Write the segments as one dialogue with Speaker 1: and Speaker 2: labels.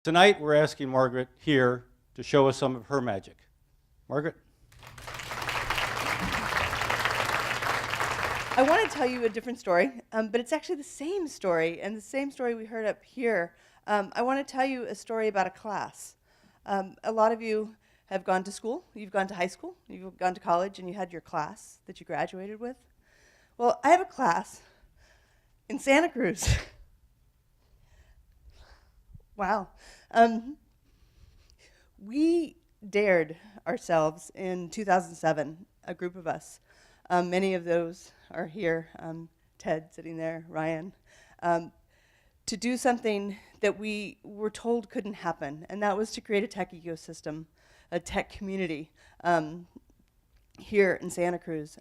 Speaker 1: Tonight, we're asking Margaret here to show us some of her magic. Margaret?
Speaker 2: I want to tell you a different story, but it's actually the same story, and the same story we heard up here. I want to tell you a story about a class. A lot of you have gone to school, you've gone to high school, you've gone to college, and you had your class that you graduated with. Well, I have a class in Santa Cruz. Wow. We dared ourselves in 2007, a group of us. Many of those are here, Ted sitting there, Ryan, to do something that we were told couldn't happen, and that was to create a tech ecosystem, a tech community here in Santa Cruz.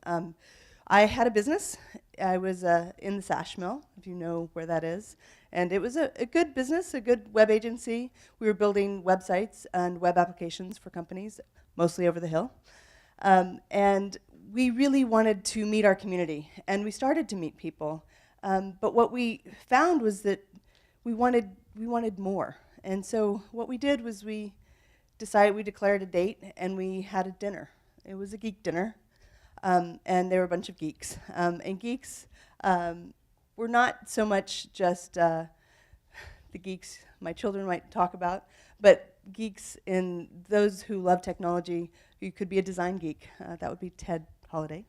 Speaker 2: I had a business. I was in the Sash Mill, if you know where that is. And it was a good business, a good web agency. We were building websites and web applications for companies, mostly over the hill. And we really wanted to meet our community. And we started to meet people. But what we found was that we wanted more. And so what we did was we declared a date, and we had a dinner. It was a geek dinner. And there were a bunch of geeks. And geeks were not so much just the geeks my children might talk about, but geeks in those who love technology. You could be a design geek. That would be Ted Holiday.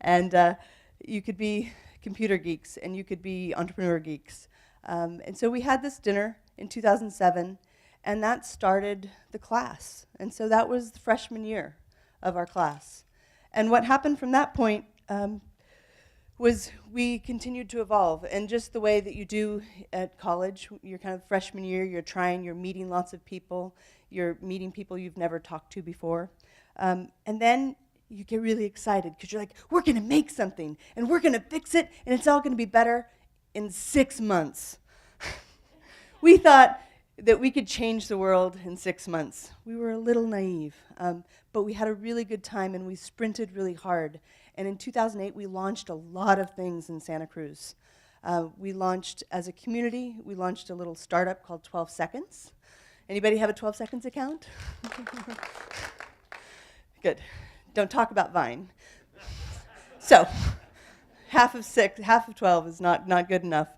Speaker 2: And you could be computer geeks, and you could be entrepreneur geeks. And so we had this dinner in 2007, and that started the class. And so that was the freshman year of our class. And what happened from that point was we continued to evolve. And just the way that you do at college, your kind of freshman year, you're meeting lots of people, you're meeting people you've never talked to before. And then you get really excited because you're like, we're going to make something, and we're going to fix it, and it's all going to be better in 6 months. We thought that we could change the world in 6 months. We were a little naive, but we had a really good time, and we sprinted really hard. And in 2008, we launched a lot of things in Santa Cruz. We launched, as a community, we launched a little startup called 12 Seconds. Anybody have a 12 Seconds account? Good. Don't talk about Vine. So, half of 12 is not good enough.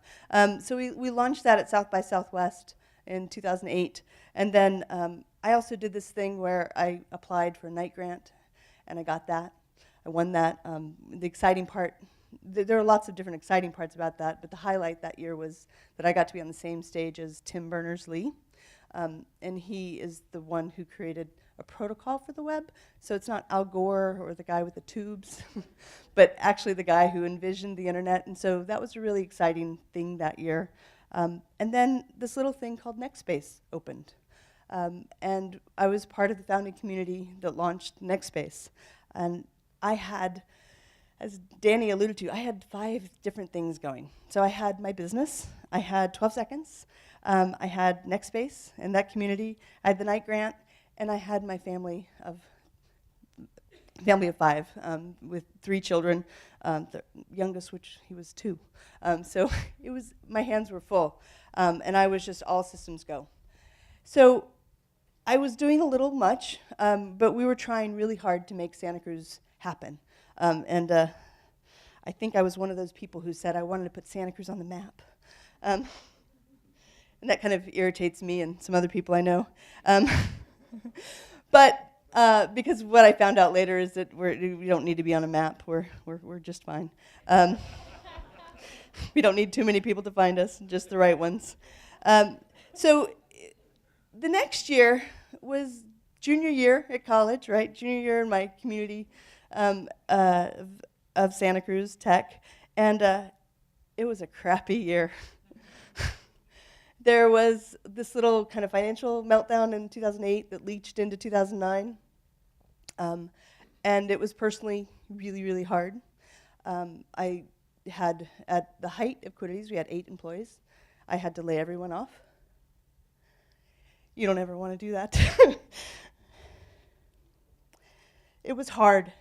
Speaker 2: So we launched that at South by Southwest in 2008. And then I also did this thing where I applied for a night grant, and I got that. I won that. The exciting part, there are lots of different exciting parts about that, but the highlight that year was that I got to be on the same stage as Tim Berners-Lee. And he is the one who created a protocol for the web. So it's not Al Gore or the guy with the tubes, but actually the guy who envisioned the internet. And so that was a really exciting thing that year. And then this little thing called NextSpace opened. And I was part of the founding community that launched NextSpace. And I had, as Danny alluded to, I had 5 different things going. So I had my business, I had 12 Seconds, I had NextSpace and that community, I had the night grant, and I had my family of 5 with 3 children, the youngest, which he was 2. So it was, my hands were full, and I was just all systems go. So I was doing a little much, but we were trying really hard to make Santa Cruz happen. And I think I was one of those people who said I wanted to put Santa Cruz on the map. And that kind of irritates me and some other people I know. But because what I found out later is that we don't need to be on a map. We're just fine. We don't need too many people to find us, just the right ones. So the next year was junior year at college, right? Junior year in my community of Santa Cruz Tech, and it was a crappy year. There was this little kind of financial meltdown in 2008 that leached into 2009, and it was personally really, really hard. I had, at the height of Quiddities, we had 8 employees. I had to lay everyone off. You don't ever want to do that. It was hard,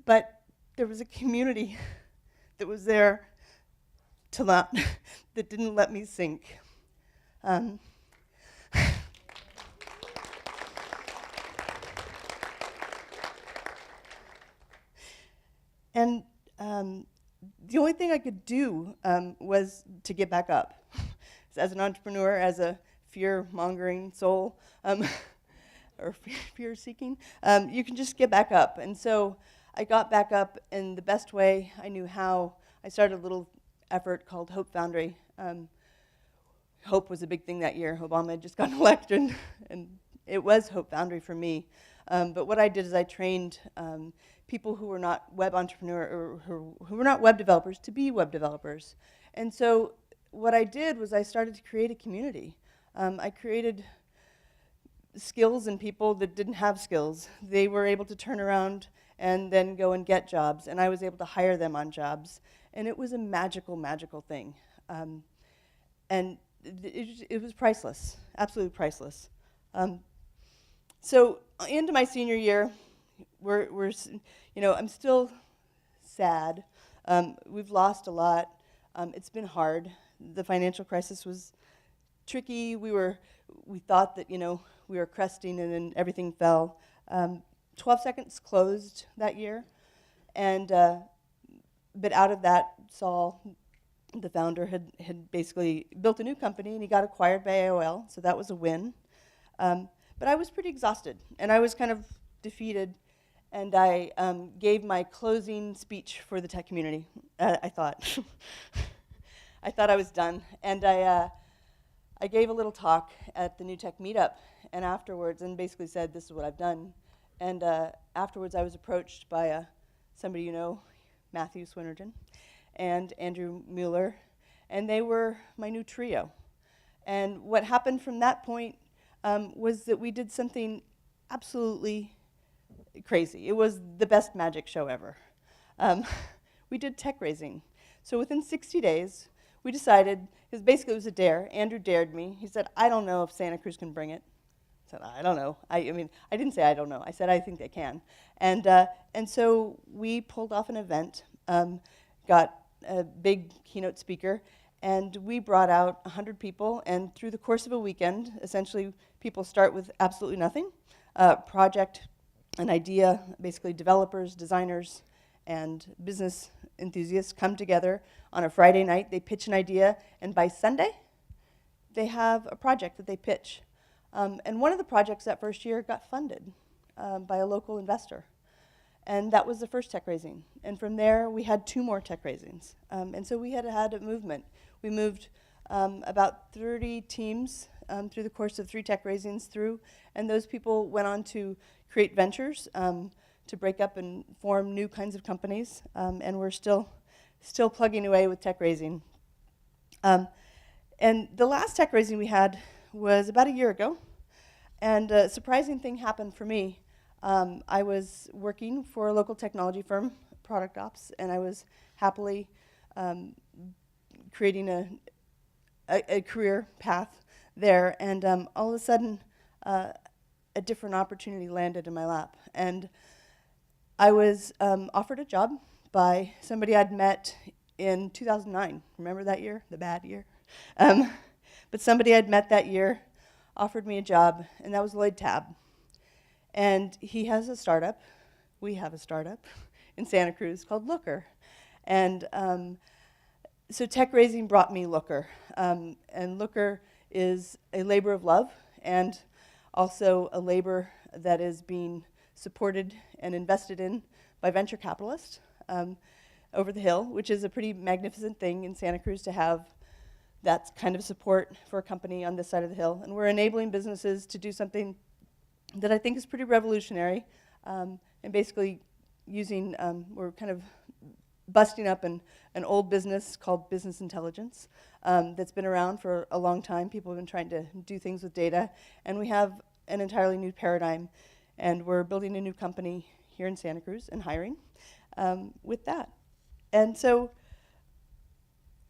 Speaker 2: but there was a community that was there that didn't let me sink. And the only thing I could do was to get back up. As an entrepreneur, as a fear-mongering soul, or fear-seeking, you can just get back up. And so I got back up in the best way I knew how. I started a little effort called Hope Foundry. Hope was a big thing that year. Obama had just gotten elected, and it was Hope Foundry for me. But what I did is I trained people who were not web entrepreneur or who were not web developers to be web developers. And so what I did was I started to create a community. I created skills in people that didn't have skills. They were able to turn around and then go and get jobs, and I was able to hire them on jobs. And it was a magical, magical thing. And it was priceless, absolutely priceless. So into my senior year, I'm still sad. We've lost a lot. It's been hard. The financial crisis was tricky. We thought that we were cresting, and then everything fell. 12 Seconds closed that year, and but out of that, Saul, the founder, had basically built a new company, and he got acquired by AOL, so that was a win. But I was pretty exhausted, and I was kind of defeated, and I gave my closing speech for the tech community, I thought. I thought I was done, and I gave a little talk at the New Tech Meetup, and afterwards, and basically said, this is what I've done. And afterwards, I was approached by somebody Matthew Swinnerton, and Andrew Mueller, and they were my new trio. And what happened from that point was that we did something absolutely crazy. It was the best magic show ever. We did TechRaising. So within 60 days, we decided, because basically it was a dare. Andrew dared me. He said, I don't know if Santa Cruz can bring it. I said, I don't know. I didn't say I don't know. I said, I think they can. And so we pulled off an event, got a big keynote speaker, and we brought out 100 people, and through the course of a weekend, essentially people start with absolutely nothing, project, an idea, basically developers, designers, and business enthusiasts come together on a Friday night, they pitch an idea, and by Sunday, they have a project that they pitch. And one of the projects that first year got funded by a local investor. And that was the first tech raising. And from there, we had 2 more tech raisings. And so we had a movement. We moved about 30 teams through the course of 3 tech raisings through, and those people went on to create ventures, to break up and form new kinds of companies, and we're still plugging away with tech raising. And the last tech raising we had was about a year ago, and a surprising thing happened for me. I was working for a local technology firm, product ops, and I was happily creating a career path there, and all of a sudden, a different opportunity landed in my lap. And I was offered a job by somebody I'd met in 2009. Remember that year, the bad year? But somebody I'd met that year offered me a job, and that was Lloyd Tabb. And he has a startup. We have a startup in Santa Cruz called Looker. And so tech raising brought me Looker. And Looker is a labor of love, and also a labor that is being supported and invested in by venture capitalists over the hill, which is a pretty magnificent thing in Santa Cruz to have that kind of support for a company on this side of the hill. And we're enabling businesses to do something that I think is pretty revolutionary, and basically using, we're kind of busting up an old business called business intelligence that's been around for a long time. People have been trying to do things with data, and we have an entirely new paradigm, and we're building a new company here in Santa Cruz and hiring with that. And so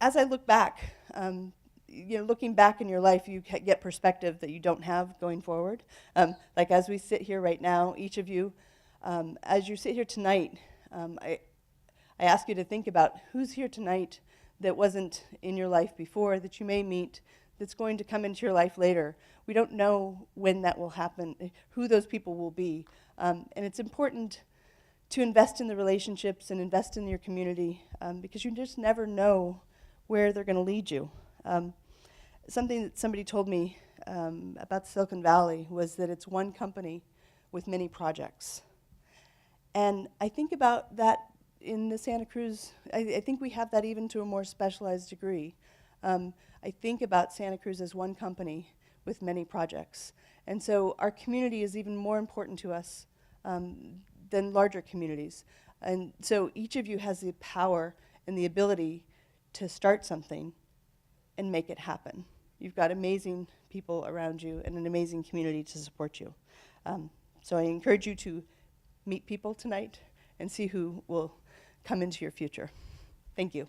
Speaker 2: as I look back, looking back in your life, you get perspective that you don't have going forward. Like as we sit here right now, each of you, as you sit here tonight, I ask you to think about who's here tonight that wasn't in your life before, that you may meet, that's going to come into your life later. We don't know when that will happen, who those people will be. And it's important to invest in the relationships and invest in your community, because you just never know where they're going to lead you. Something that somebody told me about Silicon Valley was that it's one company with many projects. And I think about that in the Santa Cruz. I think we have that even to a more specialized degree. I think about Santa Cruz as one company with many projects. And so our community is even more important to us than larger communities. And so each of you has the power and the ability to start something and make it happen. You've got amazing people around you and an amazing community to support you. So I encourage you to meet people tonight and see who will come into your future. Thank you.